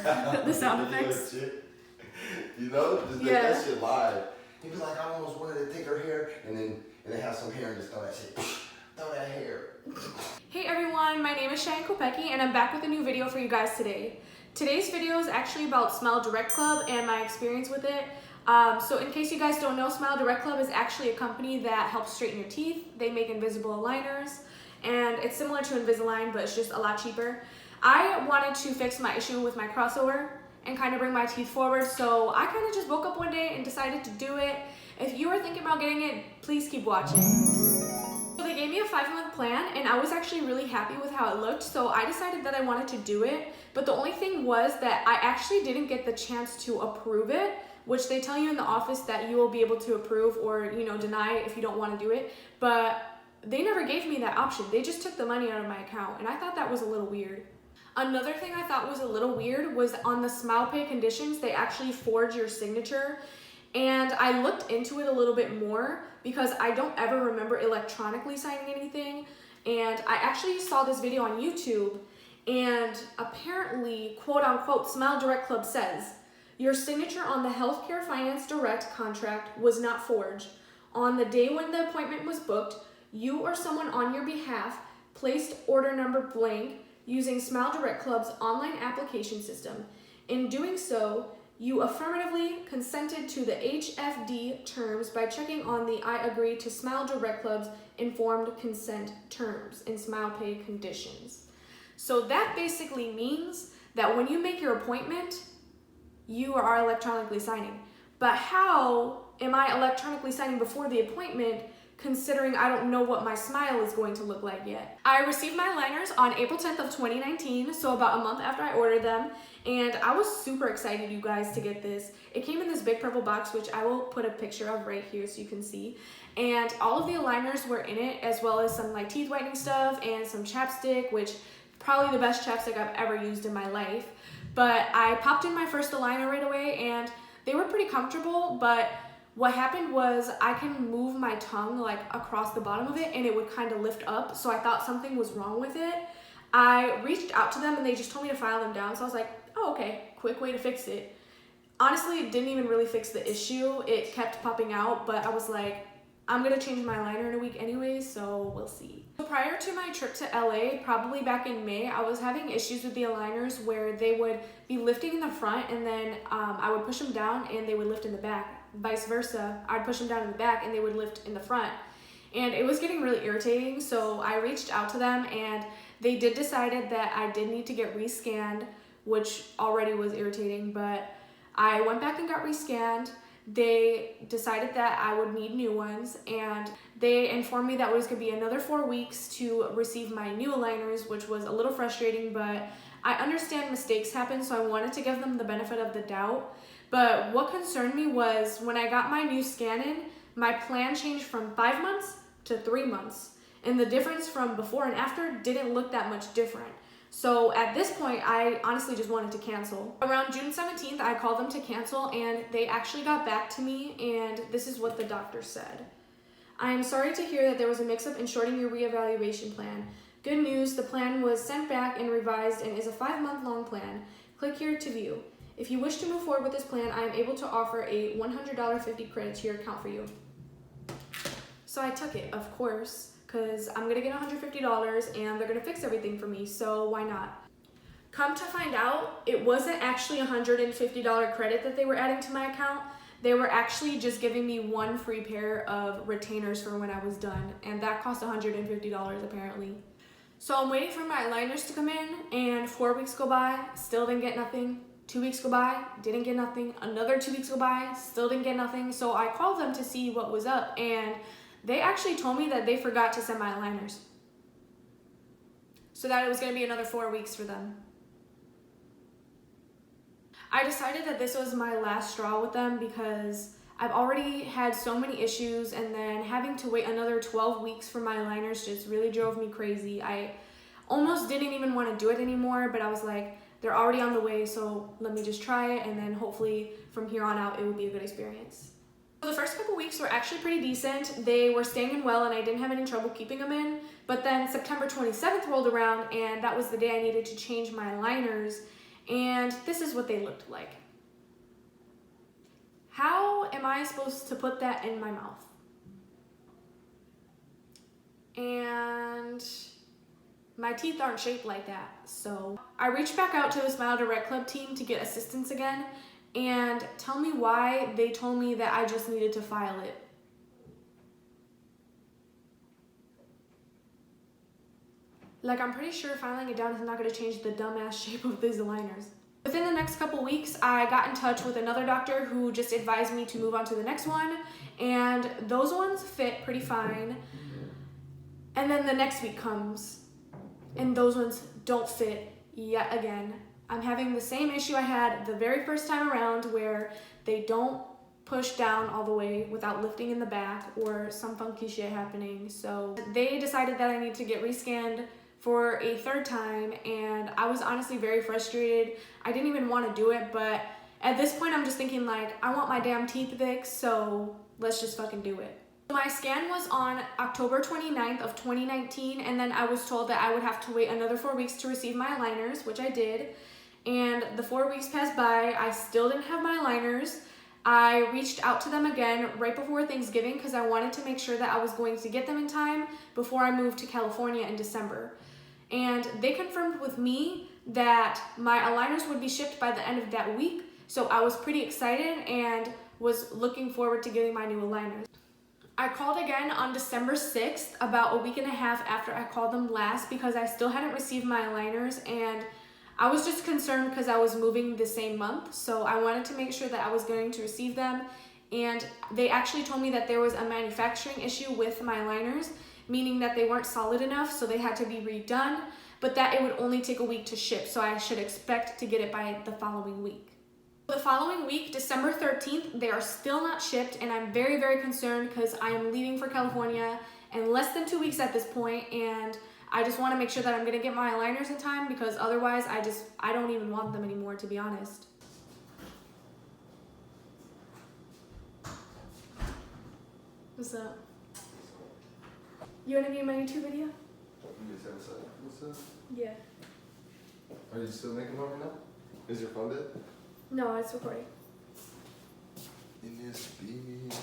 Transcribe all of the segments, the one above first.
the sound effects. You know, just make that shit live. He was like, I almost wanted to take her hair and then have some hair and just throw that shit. Throw that hair. Hey everyone, my name is Cheyenne Kopecki and I'm back with a new video for you guys today. Today's video is actually about Smile Direct Club and my experience with it. So in case you guys don't know, Smile Direct Club is actually a company that helps straighten your teeth. They make invisible aligners and it's similar to Invisalign, but it's just a lot cheaper. I wanted to fix my issue with my crossover and kind of bring my teeth forward, so I kind of just woke up one day and decided to do it. If you are thinking about getting it, please keep watching. So they gave me a 5-month plan and I was actually really happy with how it looked, so I decided that I wanted to do it. But the only thing was that I actually didn't get the chance to approve it, which they tell you in the office that you will be able to approve or, you know, deny if you don't want to do it. But they never gave me that option. They just took the money out of my account and I thought that was a little weird. Another thing I thought was a little weird was on the SmilePay conditions, they actually forge your signature. And I looked into it a little bit more because I don't ever remember electronically signing anything. And I actually saw this video on YouTube and apparently, quote unquote, Smile Direct Club says, your signature on the Healthcare Finance Direct contract was not forged. On the day when the appointment was booked, you or someone on your behalf placed order number blank using Smile Direct Club's online application system. In doing so, you affirmatively consented to the HFD terms by checking on the I agree to Smile Direct Club's informed consent terms in SmilePay conditions. So that basically means that when you make your appointment, you are electronically signing. But how am I electronically signing before the appointment, considering I don't know what my smile is going to look like yet? I received my aligners on April 10th of 2019, so about a month after I ordered them, and I was super excited, you guys, to get this. It came in this big purple box, which I will put a picture of right here so you can see, and all of the aligners were in it, as well as some like teeth whitening stuff and some chapstick, which probably the best chapstick I've ever used in my life. But I popped in my first aligner right away and they were pretty comfortable, but what happened was I can move my tongue like across the bottom of it and it would kind of lift up, so I thought something was wrong with it. I reached out to them and they just told me to file them down, so I was like, oh, okay, quick way to fix it. Honestly, it didn't even really fix the issue. It kept popping out, but I was like, I'm gonna change my aligner in a week anyway, so we'll see. So prior to my trip to LA, probably back in May, I was having issues with the aligners where they would be lifting in the front and then I would push them down and they would lift in the back. Vice versa, I'd push them down in the back and they would lift in the front. And it was getting really irritating, so I reached out to them and they did decided that I did need to get rescanned, which already was irritating, but I went back and got rescanned. They decided that I would need new ones and they informed me that it was going to be another 4 weeks to receive my new aligners, which was a little frustrating, but I understand mistakes happen, so I wanted to give them the benefit of the doubt. But what concerned me was when I got my new scan in, my plan changed from 5 months to 3 months, and the difference from before and after didn't look that much different. So at this point, I honestly just wanted to cancel. Around June 17th, I called them to cancel and they actually got back to me and this is what the doctor said. I am sorry to hear that there was a mix-up in shorting your reevaluation plan. Good news, the plan was sent back and revised and is a 5-month-long plan. Click here to view. If you wish to move forward with this plan, I am able to offer a $100 50 credit to your account for you. So I took it, of course, because I'm gonna get $150 and they're gonna fix everything for me, so why not? Come to find out, it wasn't actually $150 credit that they were adding to my account. They were actually just giving me one free pair of retainers for when I was done, and that cost $150 apparently. So I'm waiting for my aligners to come in, and 4 weeks go by, still didn't get nothing. 2 weeks go by, didn't get nothing. Another 2 weeks go by, still didn't get nothing. So I called them to see what was up, and they actually told me that they forgot to send my aligners. So that it was gonna be another 4 weeks for them. I decided that this was my last straw with them because I've already had so many issues, and then having to wait another 12 weeks for my aligners just really drove me crazy. I almost didn't even want to do it anymore, but I was like, they're already on the way, so let me just try it, and then hopefully from here on out it will be a good experience. So the first couple weeks were actually pretty decent. They were staying in well and I didn't have any trouble keeping them in, but then September 27th rolled around and that was the day I needed to change my aligners. and this is what they looked like. How am I supposed to put that in my mouth? And my teeth aren't shaped like that. So I reached back out to the Smile Direct Club team to get assistance again and tell me why they told me that I just needed to file it. Like, I'm pretty sure filing it down is not going to change the dumbass shape of these aligners. Within the next couple weeks, I got in touch with another doctor who just advised me to move on to the next one, and those ones fit pretty fine. And then the next week comes, and those ones don't fit yet again. I'm having the same issue I had the very first time around, where they don't push down all the way without lifting in the back, or some funky shit happening. So they decided that I need to get rescanned for a third time, and I was honestly very frustrated. I didn't even want to do it, but at this point I'm just thinking, like, I want my damn teeth fixed, so let's just fucking do it. My scan was on October 29th of 2019, and then I was told that I would have to wait another 4 weeks to receive my aligners, which I did. And the 4 weeks passed by, I still didn't have my aligners. I reached out to them again right before Thanksgiving because I wanted to make sure that I was going to get them in time before I moved to California in December. And they confirmed with me that my aligners would be shipped by the end of that week, so I was pretty excited and was looking forward to getting my new aligners. I called again on December 6th, about a week and a half after I called them last, because I still hadn't received my aligners, and I was just concerned because I was moving the same month, so I wanted to make sure that I was going to receive them. And they actually told me that there was a manufacturing issue with my aligners, meaning that they weren't solid enough, so they had to be redone, but that it would only take a week to ship, so I should expect to get it by the following week. The following week, December 13th, they are still not shipped, and I'm very, very concerned because I am leaving for California in less than 2 weeks at this point, and I just want to make sure that I'm going to get my aligners in time, because otherwise I don't even want them anymore, to be honest. What's up? You want to be in my YouTube video? What's up? Yeah. Are you still making one right now? Is your phone dead? No, it's recording. In this beat.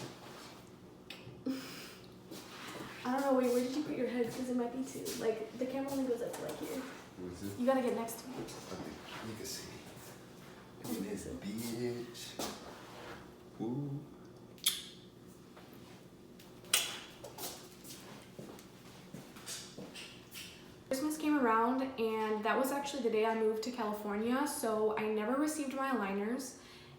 I don't know, wait, where did you put your head? Because it might be too. Like, the camera only goes up to like here. You gotta get next to me. Okay, you can see. In this bitch. Ooh. Christmas came around, and that was actually the day I moved to California, so I never received my aligners,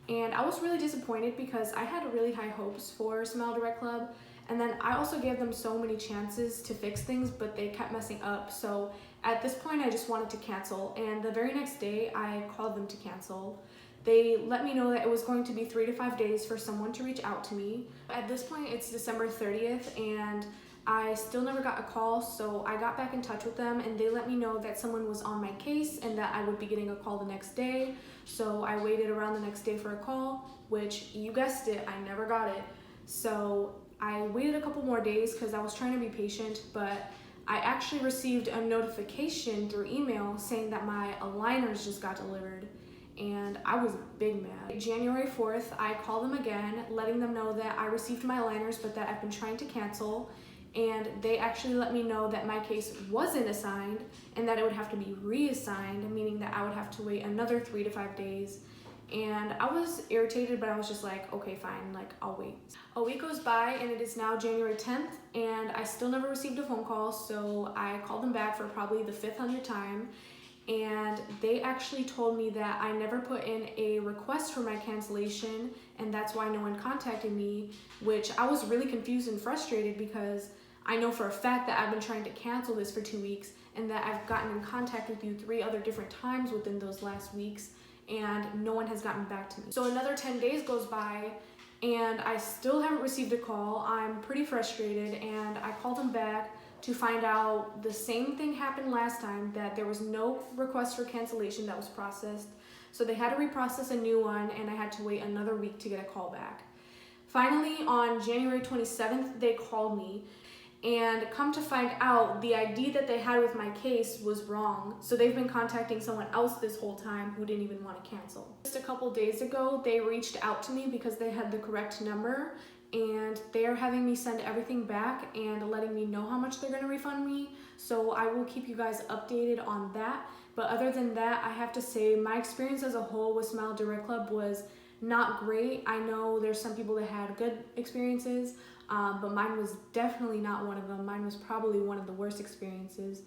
and I was really disappointed because I had really high hopes for Smile Direct Club, and then I also gave them so many chances to fix things, but they kept messing up. So at this point I just wanted to cancel, and the very next day I called them to cancel. They let me know that it was going to be 3 to 5 days for someone to reach out to me. At this point it's December 30th, and I still never got a call, so I got back in touch with them, and they let me know that someone was on my case and that I would be getting a call the next day. So I waited around the next day for a call, which, you guessed it, I never got it. So I waited a couple more days because I was trying to be patient, but I actually received a notification through email saying that my aligners just got delivered, and I was big mad. January 4th, I called them again, letting them know that I received my aligners, but that I've been trying to cancel. And they actually let me know that my case wasn't assigned and that it would have to be reassigned, meaning that I would have to wait another 3 to 5 days. And I was irritated, but I was just like, okay, fine, like, I'll wait. A week goes by, and it is now January 10th, and I still never received a phone call, so I called them back for probably the 500th time, and they actually told me that I never put in a request for my cancellation, and that's why no one contacted me, which I was really confused and frustrated because I know for a fact that I've been trying to cancel this for 2 weeks, and that I've gotten in contact with you 3 other different times within those last weeks, and no one has gotten back to me. So another 10 days goes by, and I still haven't received a call. I'm pretty frustrated, and I called them back to find out the same thing happened last time, that there was no request for cancellation that was processed. So they had to reprocess a new one, and I had to wait another week to get a call back. Finally, on January 27th, they called me, and come to find out the ID that they had with my case was wrong. So they've been contacting someone else this whole time who didn't even want to cancel. Just a couple days ago, they reached out to me because they had the correct number, and they're having me send everything back and letting me know how much they're going to refund me. So I will keep you guys updated on that. But other than that, I have to say my experience as a whole with Smile Direct Club was not great. I know there's some people that had good experiences, but mine was definitely not one of them. Mine was probably one of the worst experiences.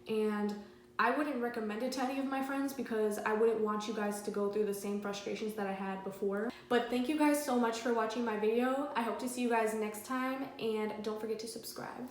And I wouldn't recommend it to any of my friends because I wouldn't want you guys to go through the same frustrations that I had before. But thank you guys so much for watching my video. I hope to see you guys next time, and don't forget to subscribe.